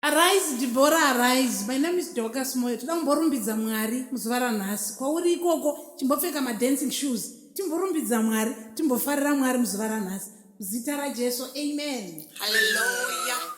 Arise, Deborah, arise. My name is Dorcas Moyo. Toda mborumbidza Mwari muzuva ranhasi. Kwauri ikoko timbopfeka dancing shoes. Timborumbidza Mwari, timbofarira Mwari muzuva ranhasi. Muzita raJesu. Amen. Hallelujah.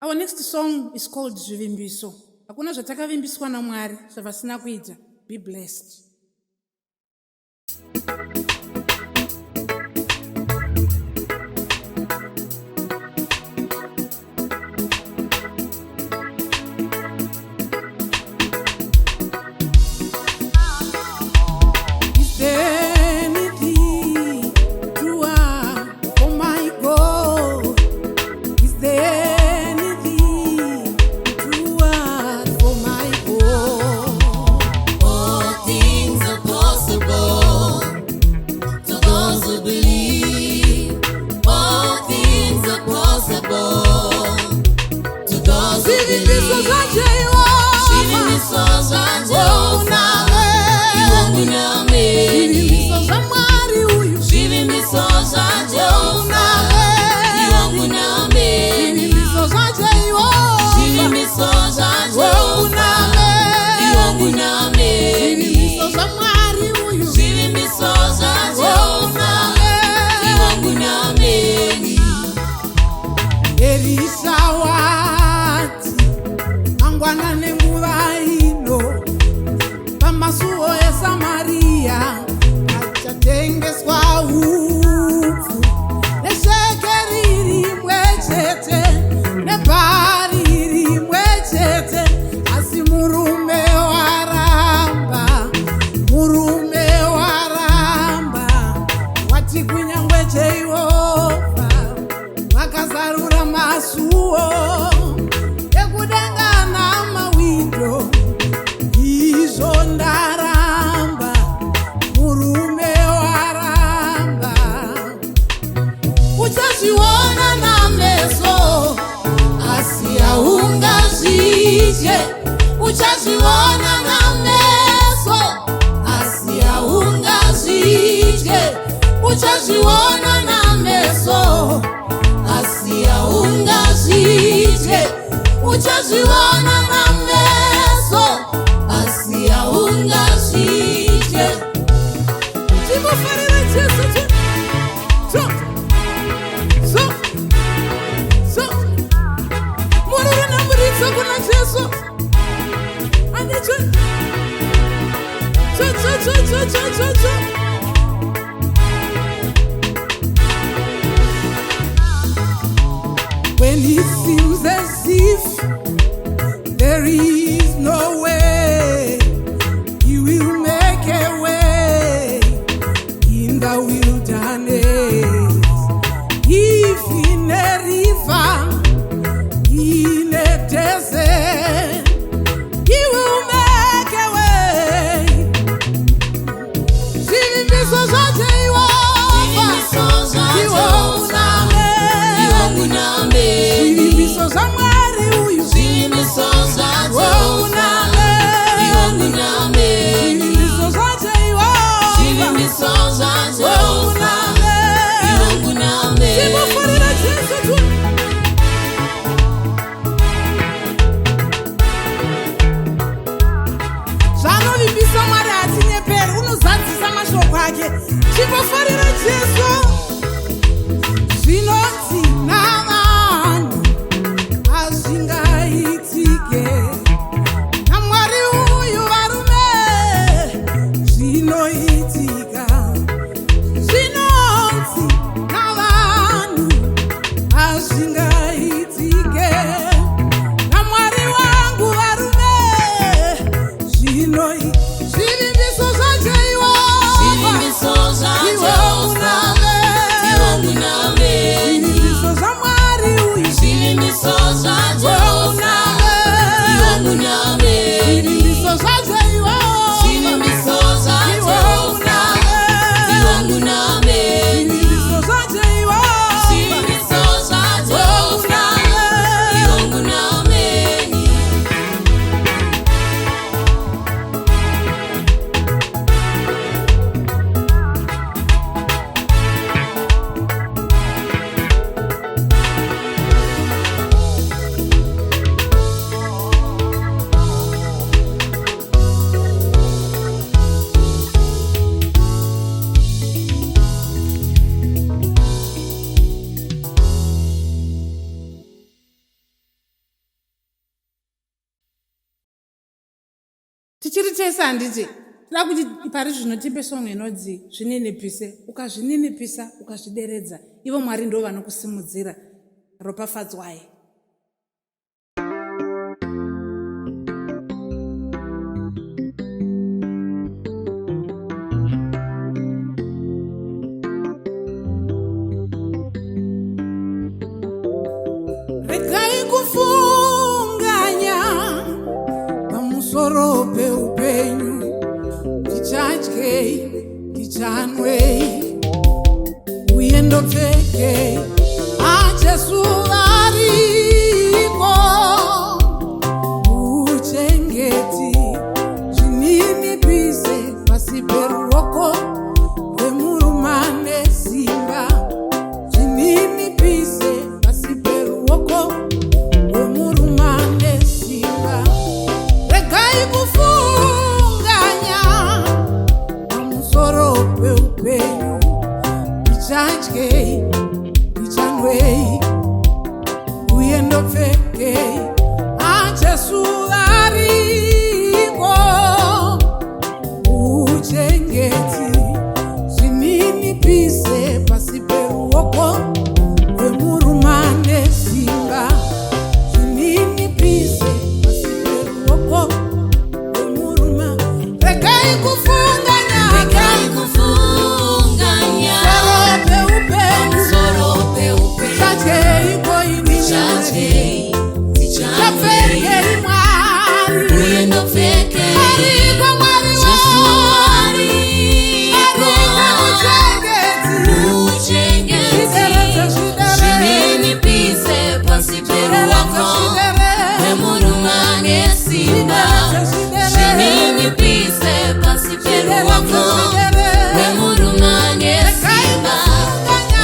Our next song is called Zvivimbiso. Hakuna zvatakavimbiswa naMwari zvavasina kuita. Be blessed. Uchaziona na meso asiyaungazike, uchaziona na meso asiyaungazike, uchaziona na meso asiyaungazike. Timufarira Jesu mururu namuritsa kuna Jesu. When it seems as if there is no way, He will make a way in the wilderness. If in a river, in a desert, He will make a way. Zvivimbiso zvaJehovha zvivimbiso zvaMwari uyu zvivimbiso zvaJehovha timufurira Jesu tu. Zvanovimbisa Mwari hatinyeperi, unozadzisa mashoko ake. Timufurira Jesu. Zvinonzi navanhu hazvingaitike, naMwari uyu varume zvinoitika. Zvinonzi navanhu hazvingaitike, naMwari wangu varume zvinoitika. Zvivimbiso zvaJehovha tichiritesa handiti tida kuti pari zvino tipe song inodzi zvininipise. Ukazvininipisa ukazvideredza ivo Mwari ndo vanokusimudzira. Ropafadzwai. Regai kufunganya pamusoro peupenyu, ndichadyei ndichanwei uye ndopfekei, aJesu ariko uchengeti, zvininipise pasi peruoko rwemurumane simba, zvininipise pasi peruoko rwemurumane simba. Regai kufunganya pamusoro peupenyu, ndichadyei ndichanwei uye ndopfekei, aJesu ariko uchengeti, zvininipise pasi peruoko rwemurumane simba, zvininipise pasi peruoko rwemuruma. Regai kufunganya, Regai kufunganya pamusoro peupenyu, ndichadyei koini Ndichadyei ndapfekei Mwari uye ndopfekei, ariko Mwari Jesu ariko uchengeti, zvininipise pasi peruoko rwemurumane simba, zvininipise pasi peruoko rwemurumane simba.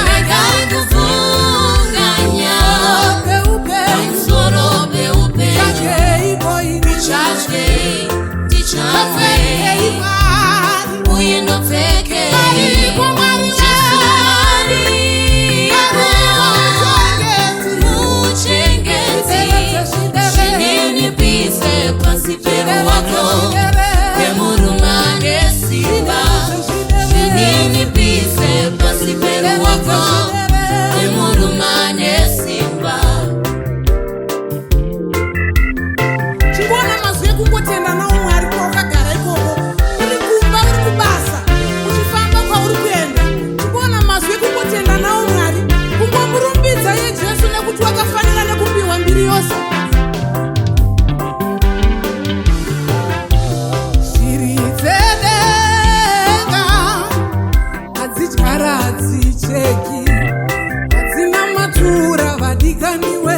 Regai kufunganya pamusoro peupenyu, ndichadyei ndichanwei uye ndopfekei, Jesu ariko uchengeti, zvininipise pasi peruoko rwemurumane simba, zvininipise pasi peruoko rwemurumane simba. chingona mazwi ekungotenda nawo Mwari kwaukagara ikoko, uri kumba uri kubasa uchifamba kwauri kuenda, chingona mazwi ekungotenda nawo Mwari, kungomurumbidza ye Jesu nekuti wakafanira nekumbiwa mbiri yose. Shiri dzedenga hadzidyara hadzicheki, hadzina matura vadikaniwe,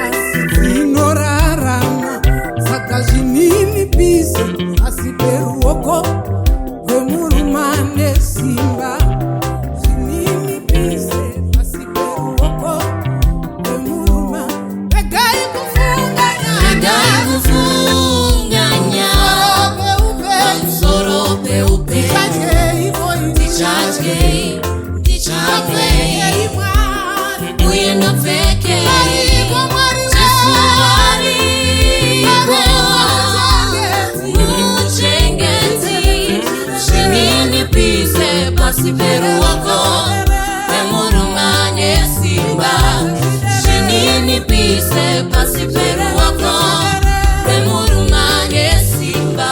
asi dzinorarama. Saka zvininipise pasi peruoko rwemurumane simba, zvininipise pasi peruoko rwemuruma. Regai kufunganya, Regai kufunganya pamusoro peupenyu, ndichadyei koini ndichadyei ndichanwei Mwari uye ndopfekei, ariko Mwari Jesu ariko uchengeti, zvininipise pasi peruoko rwemurumane simba, zvininipise pasi peruoko rwemurumane simba.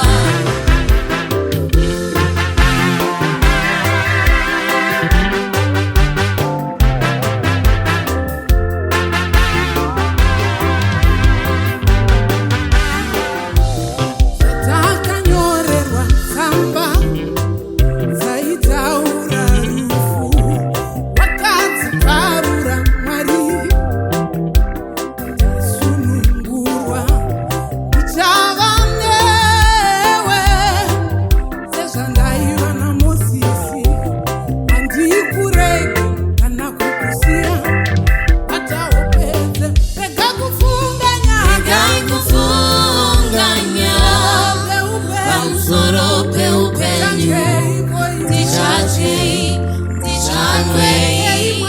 takanyorerwa tsamba dzaitaura rufu, wakadziparura Mwari, tasunungurwa ndichava newe, sezvandaiva naMozisi, handikuregi kana kukusiya, ataupedze. Rega kufunganya, Regai kufunganya pamusoro peupenyu, ndichadyei ndichanwei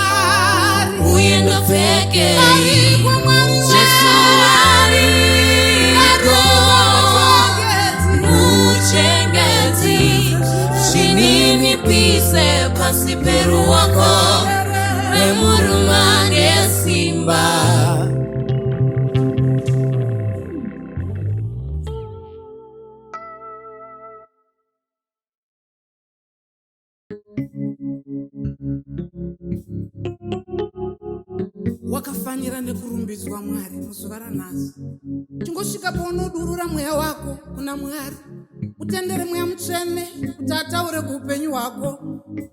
uye ndopfekei, Jesu ariko uripe ruoko rwemuruma ngesimba. Wakafanira nekurumbidzwa Mwari muzuva ranhasi. Chingosvika paunodurura mweya wako kuna Mwari, utendere Mweya Mutsvene kuti ataure kuupenyu hwako.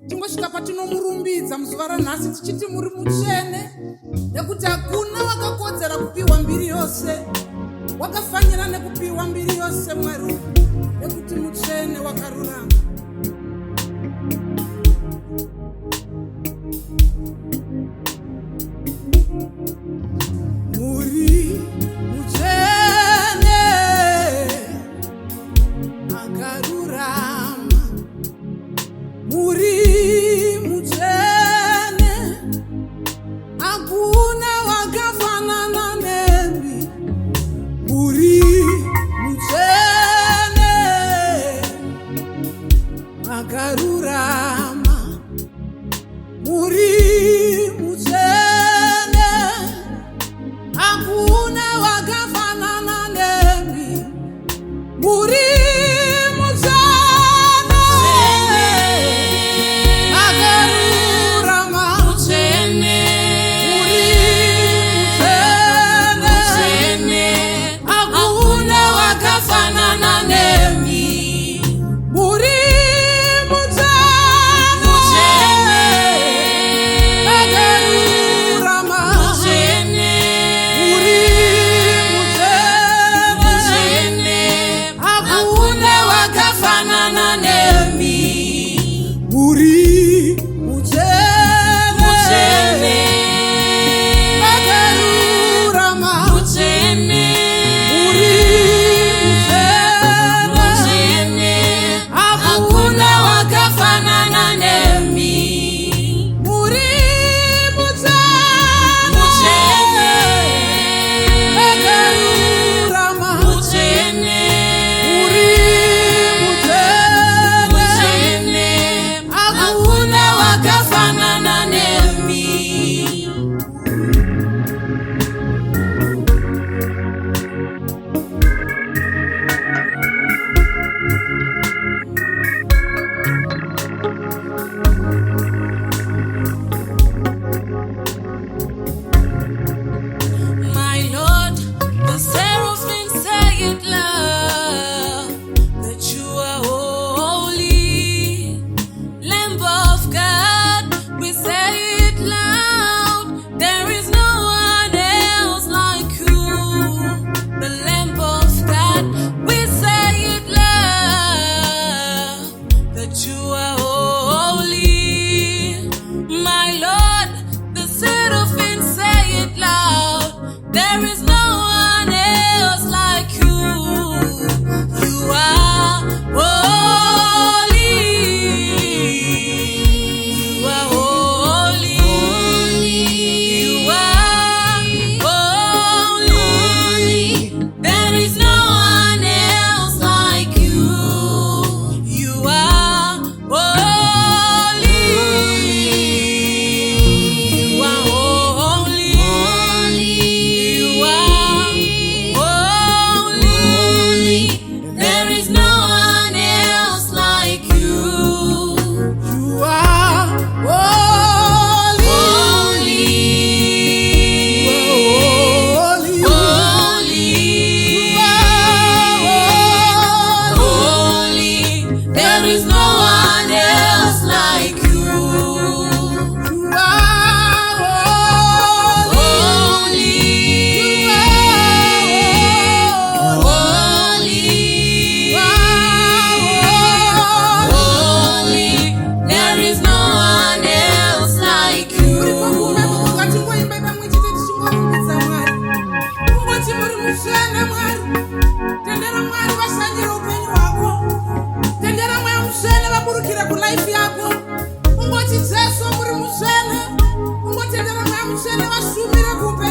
Chingosvika patinomurumbidza muzuva ranhasi tichiti muri mutsvene, nekuti hakuna wakakodzera kupiwa mbiri yose. Wakafanira nekupiwa mbiri yose Mwari, nekuti mutsvene wakarurama. Ungoti Jesu muri mutsvene, ungotendera Mweya Mutsvene vasumire kuupenyu